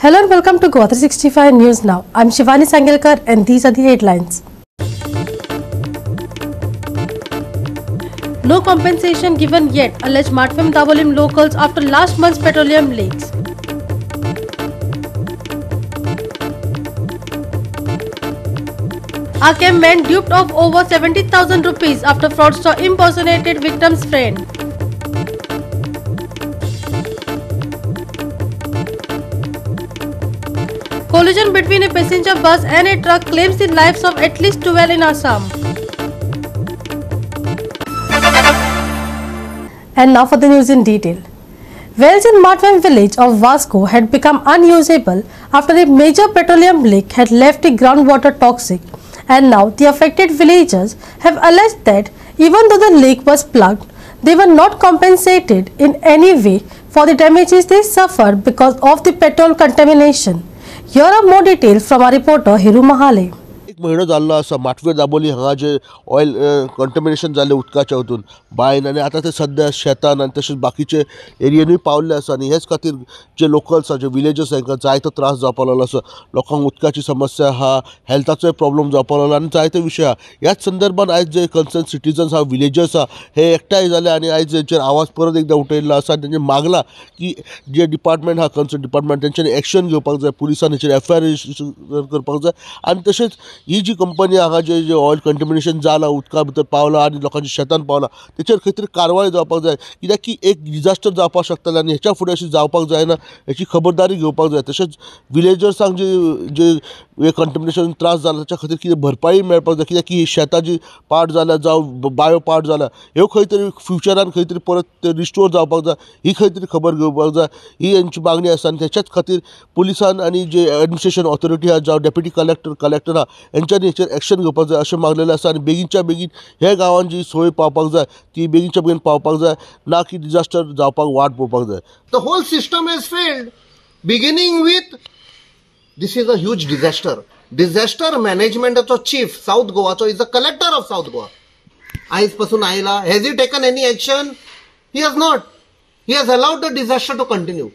Hello and welcome to Goa 365 News Now. I'm Shivani Sangelkar and these are the headlines. No compensation given yet, alleged Matfam Dabolim locals after last month's petroleum leaks. Akem men duped of over 70,000 rupees after fraudster impersonated victim's friend. Collision between a passenger bus and a truck claims the lives of at least 12 in Assam. And now for the news in detail. Wells in Matfam village of Vasco had become unusable after a major petroleum leak had left the groundwater toxic, and now the affected villagers have alleged that even though the leak was plugged, they were not compensated in any way for the damages they suffered because of the petrol contamination. Here are more details from our reporter Hiru Mahale. एक महिनो जाल्लो आसा माटवे दाबोली हांगा जे oil contamination जाल्ले उदकाच्या हातून Bayern आनी आतां ते सद्या शेतान आनी तशेंच बाकीचे एरियेनूय पावल्ले आसा आनी हेच खातीर जे लोकल्स जे विलेजर्स हांकां जायतो त्रास जावपाक लागलो आसा. लोकांक उदकाची समस्या आहा, हेल्थाचोय प्रॉब्लेम जावपाक लागलो आनी जायते विशय आहा. ह्याच संदर्भात आयज जे कन्सर्न सिटीजन्स आहा, विलेजर्स आहा, हे एकठांय जाले आनी आयज हेचेर आवाज परत एकदा उठयल्लो आसा आनी तेंचे मागला की जे डिपार्टमेंट आहा, कन्सर्न डिपार्टमेंट तेंच्यांनी एक्शन घेवपाक जाय, पुलिसान हेचेर एफआयआर रजिस्टर करपाक जाय आनी तशेंच ही जी कंपनी हांगा जे ऑयल कंटॅमिनेशन जालां, उदका भितर पावलां आनी लोकांच्या शेतान पावलां, तेचेर खंय तरी कारवाय जावपाक जाय. कित्याक की एक डिजास्टर जावपाक शकतालें आनी हेच्या फुडें अशें जावपाक जायना, हेची खबरदारी घेवपाक जाय. तशेंच विलेजर्सांक जे कंटॅमिनेशन त्रास जाला तेच्या खातीर कितें भरपाई मेळपाक जाय. कित्याक की शेतां जी पाड जाल्या जावं बायो पाड जाल्या, ह्यो खंय तरी फ्युचरान खंय तरी परत ते रिस्टोर जावपाक जाय, ही खंय तरी खबर घेवपाक जाय. ही हेंची मागणी आसा आनी तेच्याच खातीर पुलिसान आनी जे एडमिनिस्ट्रेशन ऑथॉरिटी आहा जावं डेप्युटी कलेक्टर आहा हेंच्यांनी हेचेर एक्शन घेवपाक जाय अशें मागलेलें आसा. आनी बेगीनच्या बेगीन हे गांवांत जी सोय पावपाक जाय ती बेगीनच्या बेगीन पावपाक जाय, ना की डिजास्टर जावपाक वाट पळोवपाक जाय. The whole system has failed, beginning with this is a huge disaster. Disaster managementचो chief South Goaचो is the collector of South Goa. आयज पासून आयला. Has he taken any action? He has not. He has allowed the disaster to continue.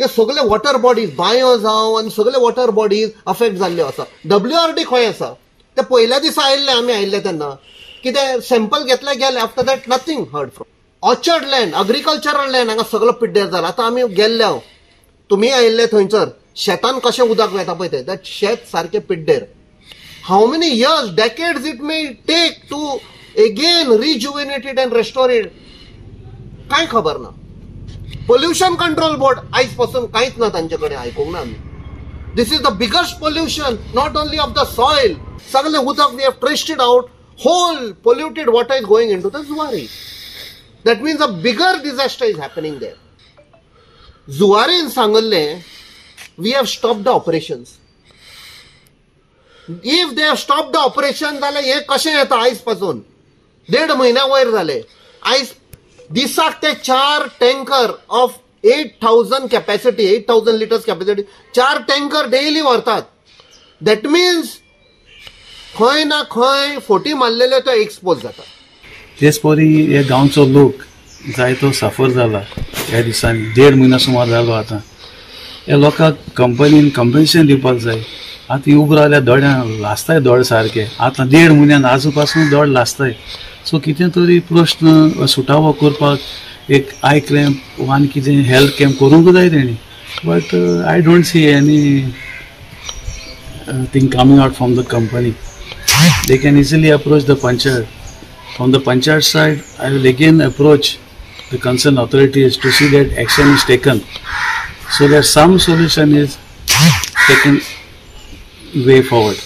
हे सगळे water bodies bio जावं आनी सगळे water bodies affect जाल्ल्यो आसा. WRD खंय आसा? ते पयल्या दिसा आयिल्ले आमी आयिल्ले तेन्ना कितें सॅम्पल घेतले गेले. After that nothing heard from. Orchard land, agricultural land हांगा सगळो पिड्ड्यार जाला. आतां आमी गेल्ले हांव, तुमी आयिल्ले थंयसर शेतान कशें उदक वयता पळय तें, दॅट शेत सारकें पिड्डेर. How many years, decades it may take to again rejuvenate it and restore it, कांय खबर ना. पोल्युशन कंट्रोल बोर्ड आयज पासून कांयच ना तांचे कडेन, आयकूंक ना आमी. This is the biggest pollution not only of the soil. सगळे उदक we have traced it out. Whole polluted water is going into the Zuari. That means a bigger disaster is happening there. जुवारीन सांगल्ले we have stop the operations. If they have stop the operation जाल्यार हे कशें येता. आयज पासून 1.5 म्हयन्या वयर जाले. आयज दिसाक ते 4 tanker of 8,000 capacity, 8,000 litres capacity, 4 tanker daily व्हरतात. दॅट मीन्स खंय ना खंय फोटी मारलेले तो एक्सपोज जाता. तेच परी हे गांवचो लोक जायतो सफर जाला ह्या दिसांनी. 1.5 म्हयनो सुमार जालो आतां. ह्या लोकांक कंपनीन कंपेन्सेशन दिवपाक जाय. आतां उब रावल्या दोड्यां लासताय दोड सारके. आतां 1.5 म्हयन्यान आजू पासून दोड लासताय. सो कितें तरी प्रश्न सुटावो करपाक एक आय कॅम्प वा आनी कितें हेल्थ कॅम्प करूंक जाय तेणी. But I don't see any thing coming out from the company. They can easily approach the panchayat. From the panchayat side, I will again approach the concerned authorities to see that action is taken, so that some solution is taken way forward.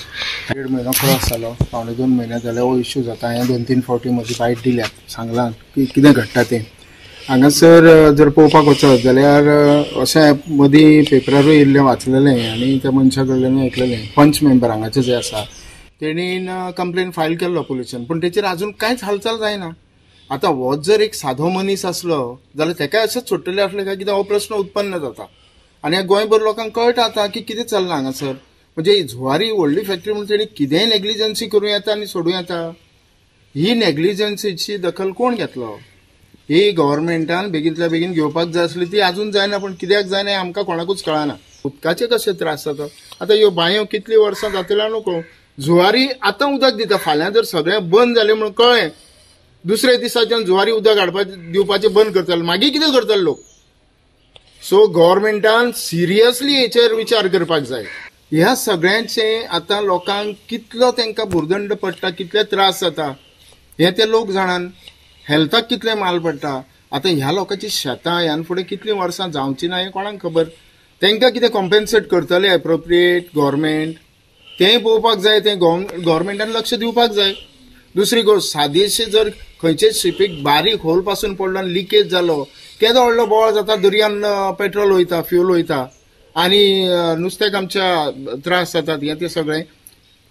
1.5 महिनो cross जालो, 2.5 महिने जाले हो issue जाता. हांवें 2-3 फावटी म्हजी बायट दिल्यात, सांगलां की कितें घडटा तें. हांगासर जर पळोवपाक वचत जाल्यार अशें मदीं पेपरारूय येयल्लें वाचलेलें आनी त्या मनशा कडल्यान आयकलेलें. पंच मेंबर हांगाचे जे आसा तेणीन कंप्लेन फायल केल्लो पुलिसान, पूण तेचेर आजून कांयच हालचाल जायना. आतां हो जर एक सादो मनीस आसलो जाल्यार तेकाय अशेंच सोडटले आसले काय, कित्याक हो प्रश्न उत्पन्न जाता. आनी ह्या गोंयभर लोकांक कळटा आतां की कितें चल्लां हांगासर. म्हणजे जुवारी व्हडली फॅक्टरी म्हणून तेणी कितेंय नेग्लिजन्सी करूं येता आनी सोडूं येता. ही नेग्लिजन्सीची दखल कोण घेतलो? ही गव्हर्नमेंटान बेगींतल्या बेगीन घेवपाक जाय आसली. ती आजून जायना. पण कित्याक जायना हें आमकां कोणाकूच कळना. उदकाचे कशे त्रास जाता. आतां ह्यो बांयो कितली वर्सां जातल्या नको. जुवारी आतां उदक दिता, फाल्यां जर सगळें बंद जालें म्हणून कळ्ळें, दुसऱ्या दिसाच्यान जुवारी उदक दिवपाचें बंद करतले, मागीर कितें करतले लोक. सो गव्हर्मेंटान सिरियसली हेचेर विचार करपाक जाय. ह्या सगळ्यांचे आतां लोकांक कितलो तांकां भुर्दंड पडटा, कितले त्रास जाता हे ते लोक जाणान. हेल्थाक कितले माल पडटा. आतां ह्या लोकांची शेतां ह्यान फुडें कितलीं वर्सां जावची ना हें कोणाक खबर. तांकां कितें कॉम्पेन्सेट करतले एप्रोप्रिएट गव्हर्मेंट तें पळोवपाक जाय. तें गव्हर्मेंटान लक्ष दिवपाक जाय. दुसरी गोष्ट, सादेशे जर खंयचेच शिपीक बारीक होल पासून पडलो आनी लिकेज जालो, केदो व्हडलो बोळ जाता, दर्यान पेट्रोल वयता, फ्यूल वयता आनी नुस्त्याक आमच्या त्रास जातात. हें तें सगळें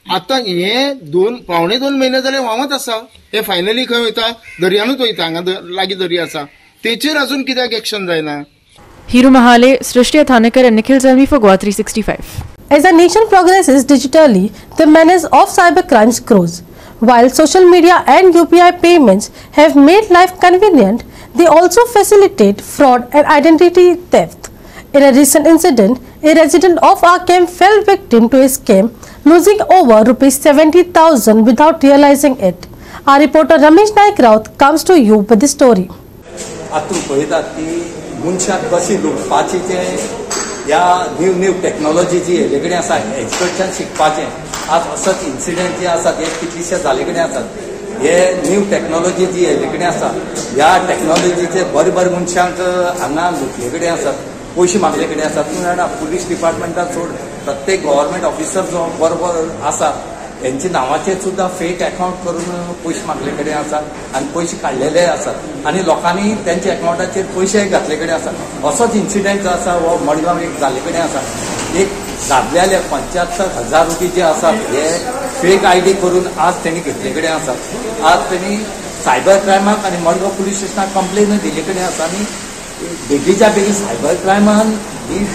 आतां हे 2.5 म्हयने जाले व्हांवत आसा. हे फायनली खंय वयता, दर्यानूच वयता. हांगा लागीं दर्या आसा, तेचेर अजून कित्याक एक्शन जायना. हिरू महाले, सृष्टी अथानेकर and Nikhil Zalmi for Goa 365. As the nation progresses digitally, the menace of cybercrimes grows. While social media and UPI payments have made life convenient, they also facilitate fraud and identity theft. In a recent incident, a resident of Arkham fell victim to a scam, losing over ₹70,000 without realizing it. Our reporter Ramesh Naik Raut comes to you with the story. आतून पळयतात की मनशाक कशी लुटपाची ते ह्या new technology जी येले कडेन आसा एक्सपर्टच्यान शिकपाचें. आज असोच इन्सिडेंट जे आसात हे कितलेशे जाले कडेन आसात. हे न्यू टेक्नॉलॉजी जी येले कडेन आसा ह्या टेक्नॉलॉजीचे बरे मनशांक हांगा लुटले कडेन आसात, पयशे मागले कडेन आसात. तूं जाणा पुलीस डिपार्टमेंटान सोड प्रत्येक गव्हर्मेंट ऑफिसर जो बरोबर आसा यांचे नावाचे सुद्धा फेक अकाउंट करून पयशे मागले कडेन आसात आनी पयशे काडलेले आसात आनी लोकांनी त्यांच्या अकाउंटाचेर पयशे घातले कडेन आसात. असोच इन्सिडेंट जो आसा हो मडगांव एक जाल्ले कडेन आसा. एक दादल्याले 75,000 रुपये जे आसात हे फेक आयडी करून आज त्यांनी घेतले कडेन आसात. आज त्यांनी सायबर क्रायमाक आनी मडगांव पुलीस स्टेशनाक कंप्लेन दिले कडेन आसा आनी बेगीच्या बेगी सायबर क्रायमान ही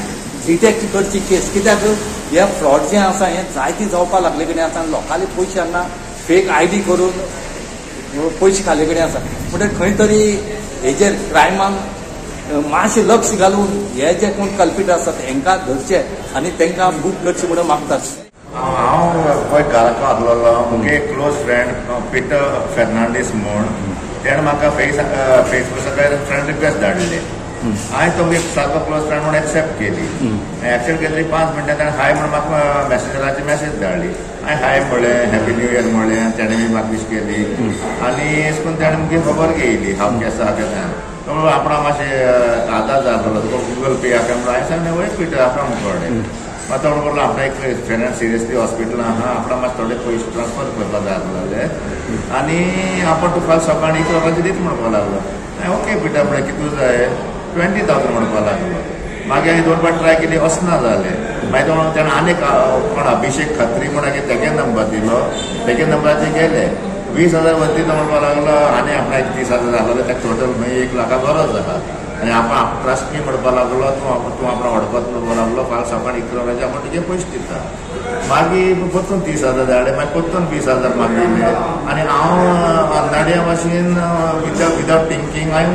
डिटेक्ट करची केस. कित्याक हे फ्रॉड जे आसा हे जायती जावपाक लागले कडेन आसा. लोकांनी पयशे हांगा फेक आयडी करून पयशे खाल्ले कडेन आसा. म्हणटकीर खंय तरी हेजेर क्रायमाक मातशें लक्ष घालून हे जे कोण कल्पीट आसात हेंकां धरचे आनी तांकां बूट करचे म्हणून मागतात. हांव पळय घराको आसलोलो, म्हगे क्लोज फ्रेंड पिटर फेर्नांडीस म्हूण तेणें म्हाका फेसबुकाचेर फ्रेंड रिक्वेस्ट धाडली. हांवें तो सारको क्लोज फ्रेंड म्हणून एक्सेप्ट केली. एक्सेप्ट केल्ली 5 मिनटां ताणें हाय म्हणून म्हाका मॅसेजराची मॅसेज धाडली. हांवें हाय म्हणलें, हॅपी न्यू इयर म्हणलें. ताणें बी म्हाका विश केली आनी अशें करून ताणें मुगे खबर घेयली हांव केसा केन्ना. तो म्हणून आपणा मातशें आदार जालो, तुका गुगल पे आसा म्हणून हांवें सांगलें वय पिटर आपणा म्हणून. मागीर तो म्हणलो आपणा एक फ्रेंड सिरियसली हॉस्पिटलान आहा, आपणा मातशें थोडे पयशे ट्रान्सफर करपाक जाय आसलेले आनी आपण तूं फाल्यां सकाळीं 1 वरांचेर दीत म्हणपाक लागलो. हांवें ओके पिटर म्हणलें कितू जाय, 20,000 म्हणपाक लागलो. मागीर हांवें 2 फावट ट्राय केली, वचना जालें. मागीर तो ताणें आनीक कोण अभिषेक खत्री म्हणून तेगे नंबर दिलो. तेगे नंबराचेर गेले, 20,000 वरती तो म्हणपाक लागलो आनी आपणा 30,000 जालो. ताका टोटल 1 लाखा गरज आहा आनी आपण ट्रस्ट मी म्हणपाक लागलो. तूं आपण वडपाक म्हणपाक लागलो. फाल्यां सकाळीं 1 वरांचेर आपण तुजे पयशे दिता. मागीर परतून 30,000 धाडले. मागीर परतून 20,000 मागिल्ले आनी हांव अंदाड्या भाशेन विदावट थिंकींग हांवें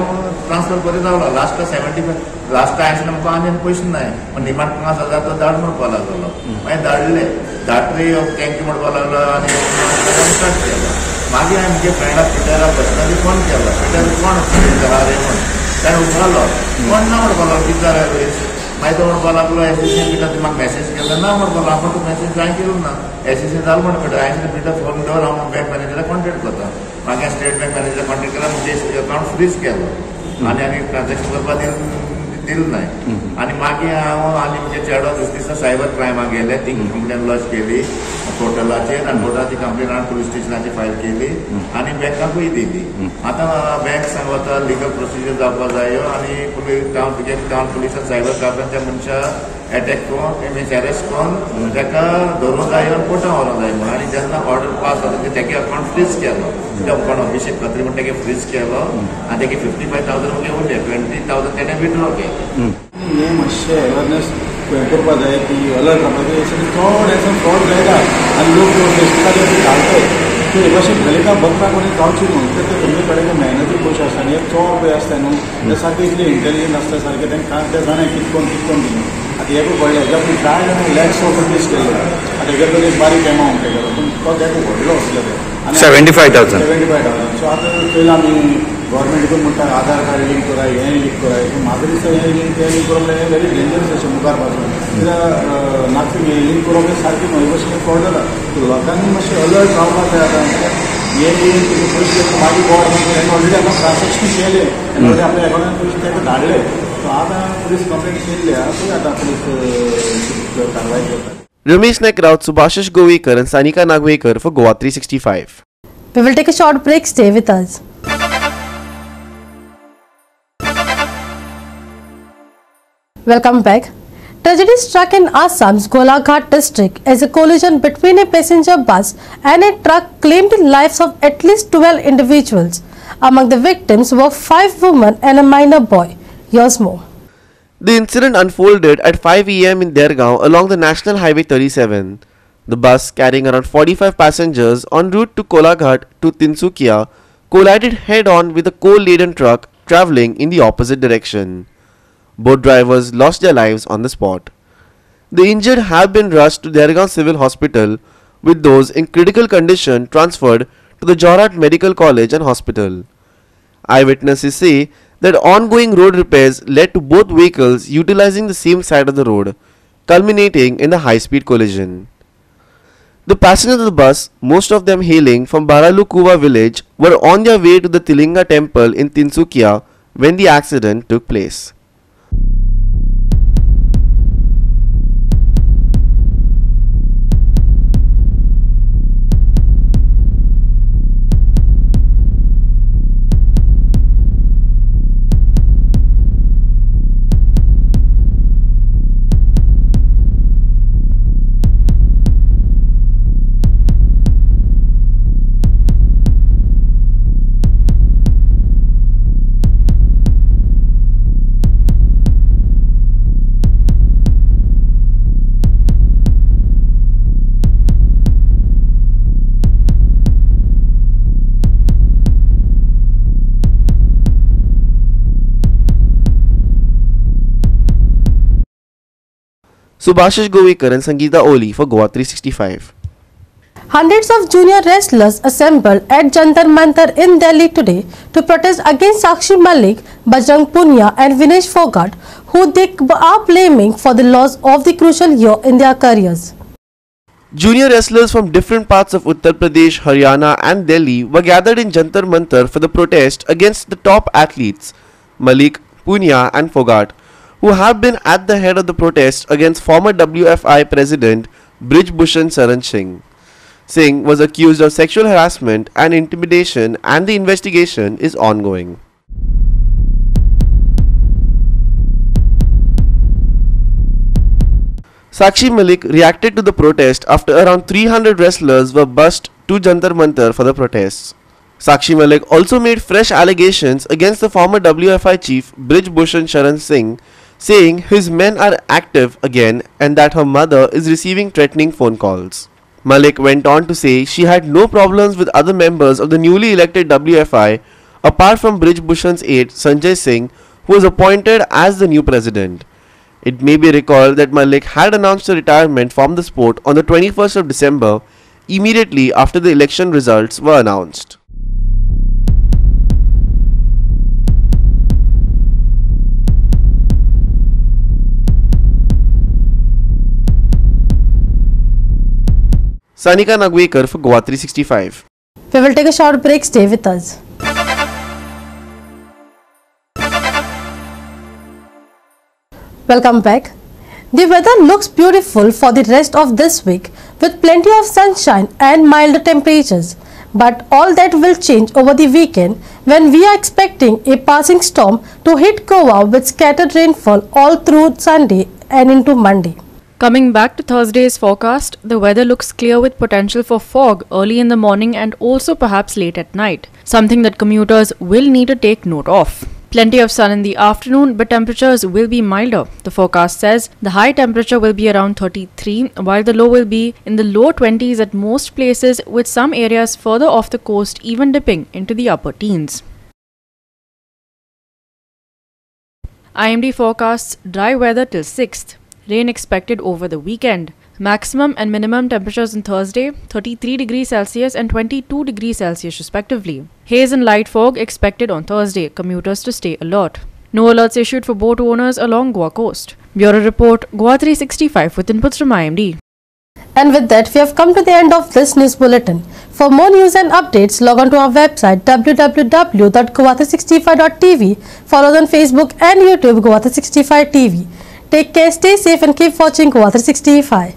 ट्रान्सफर करीत रावलो. लास्ट 75 लास्ट हांवें म्हाका आनी पयशे नाय, पण डिमांड 5,000 तो धाड म्हणपाक लागलो. मागीर धाडले. धाडटरी थँक्यू म्हणपाक लागलो आनी स्टार्ट केलो. मागीर हांवें म्हजे फ्रेंडाक पिटराक पर्सनली फोन केलो. पिटर कोण जाला रे म्हणून. ताणें उठलो, कोण ना म्हणपाक लागलो, कितें जालें पयस. मागीर तो म्हणपाक लागलो एसएससीन पिटर म्हाका मॅसेज केलो. ना म्हणपाक लागलो, आपूण तूं मॅसेज हांवें केलो ना. एसएससी जालो म्हणून पिटर. हांवें पिटर फोन दवर, हांव बँक मॅनेजराक कॉन्टेक्ट करता. मागीर स्टेट बँक मॅनेजराक कॉन्टेक्ट केला. म्हजे अकावंट फ्रीज केलो आनी ट्रान्जॅक्शन करपाक दिलें नाय. आनी मागीर हांव आनी म्हजे चेडो दुसरे दिसा सायबर क्रायमाक गेले. ती कंप्लेन लॉज केली पोर्टलाचेर आनी पोर्टलाची कंप्लेन हांवें पुलीस स्टेशनाचेर फायल केली आनी बँकाकूय दिली. आतां बँक सांगता लिगल प्रोसिजर जावपाक जाय आनी टावन पुलिसान सायबर क्रायमाच्या मनशा अटॅक करून तेमी अरेस्ट करून ताका धरून जाय आनी कोर्टान व्हरोंक जाय म्हणून. आनी जेन्ना ऑर्डर पास जाता तेगे अकावंट फ्रीज केलो. कोण अभिषेक खत्री म्हणून तेगे फ्रीज केलो आनी तेगे 55,000 मुगे उरले. 20,000 तेणें विड्रॉ केले. हे मातशें अवेरनेस करपाक जाय की अलर्ट रावपाक जाय. थोडें फ्रॉड जायना आनी लोक फेसबुकाचेर घालतात ते अशें घालिता बघता कोणी जावची न्हू तर ते तुमचे कडेन मेहनती पयशे आसता आनी एक चोर पळय आसता न्हू ते सारके इतले इंटेलिजंट आसता सारके तांकां ते जाणा कितकोन दिलें आतां हें कळ्ळें हेज्या पयलीं 10 जाणां लॅक्स ऑफ रुपीज केल्ले आतां हेजे पयलीं एक बारीक एमावंट केलो पूण तो तेका व्हडलो आसलो ते 75,000 सो आतां पयलीं आमी गव्हर्मेंट म्हणटा आधार कार्ड लिंक कराय हें लिंक कराय म्हाका दिसता हें लिंक करून हें व्हेरी डेंजरस अशें मुखार पासून कित्याक नाका हें लिंक करप हें सारकें न्हू हे भशेन फ्रॉड जाला लोकांनी मातशें अलर्ट रावपाक जाय आतां हें तुमी पयशे मागीर गव्हर्मेंट ऑलरेडी आतां ट्रान्सॅक्शन केलें ऑलरेडी आपल्या अकाउंटान पयशे ताका धाडले सो आतां पुलीस कंप्लेंट केल्ली पळय आतां पुलीस कारवाय करता. रमेश नायक Raut, Subhashish Govekar and Sanika Nagwekar for Goa 365. We will take a short break. Stay with us. Welcome back. Tragedy struck in Assam's Golaghat district as a collision between a passenger bus and a truck claimed the lives of at least 12 individuals. Among the victims were 5 women and a minor boy. Here's more. The incident unfolded at 5 a.m. in Dergaon along the National Highway 37. The bus, carrying around 45 passengers en route to Golaghat to Tinsukia, collided head-on with a coal-laden truck travelling in the opposite direction. Both drivers lost their lives on the spot. The injured have been rushed to Dergaon Civil Hospital, with those in critical condition transferred to the Jorat Medical College and Hospital. Eyewitnesses say that ongoing road repairs led to both vehicles utilizing the same side of the road, culminating in the high-speed collision. The passengers of the bus, most of them hailing from Baralukuva village, were on their way to the Tilinga temple in Tinsukia when the accident took place. Subhashish Govekar and Sangeeta Oli for Goa 365. Hundreds of junior wrestlers assembled at Jantar Mantar in Delhi today to protest against Sakshi Malik, Bajrang Punia and Vinesh Fogart, who they are blaming for the loss of the crucial year in their careers. Junior wrestlers from different parts of Uttar Pradesh, Haryana and Delhi were gathered in Jantar Mantar for the protest against the top athletes Malik, Punia and Fogart, who have been at the head of the protest against former WFI President Brij Bhushan Saran Singh. Singh was accused of sexual harassment and intimidation, and the investigation is ongoing. Sakshi Malik reacted to the protest after around 300 wrestlers were bussed to Jantar Mantar for the protests. Sakshi Malik also made fresh allegations against the former WFI chief Brij Bhushan Saran Singh, saying his men are active again and that her mother is receiving threatening phone calls. Malik went on to say she had no problems with other members of the newly elected WFI apart from Brij Bhushan's aide Sanjay Singh, who was appointed as the new president. It may be recalled that Malik had announced her retirement from the sport on the 21st of December, immediately after the election results were announced. Sanika Nagwekar for Goa 365. We will take a short break. Stay with us. Welcome back. The weather looks beautiful for the rest of this week with plenty of sunshine and milder temperatures. But all that will change over the weekend when we are expecting a passing storm to hit Goa with scattered rainfall all through Sunday and into Monday. Coming back to Thursday's forecast, the weather looks clear with potential for fog early in the morning and also perhaps late at night, something that commuters will need to take note of. Plenty of sun in the afternoon, but temperatures will be milder. The forecast says the high temperature will be around 33, while the low will be in the low 20s at most places, with some areas further off the coast even dipping into the upper teens. IMD forecasts dry weather till 6th. Rain expected over the weekend. Maximum and minimum temperatures on Thursday, 33 degrees Celsius and 22 degrees Celsius respectively. Haze and light fog expected on Thursday. Commuters to stay alert. No alerts issued for boat owners along Goa coast. Bureau Report, Goa 365 with inputs from IMD. And with that, we have come to the end of this news bulletin. For more news and updates, log on to our website www.goa365.tv. Follow us on Facebook and YouTube Goa365 TV. Take care, stay safe and keep watching Goa 365.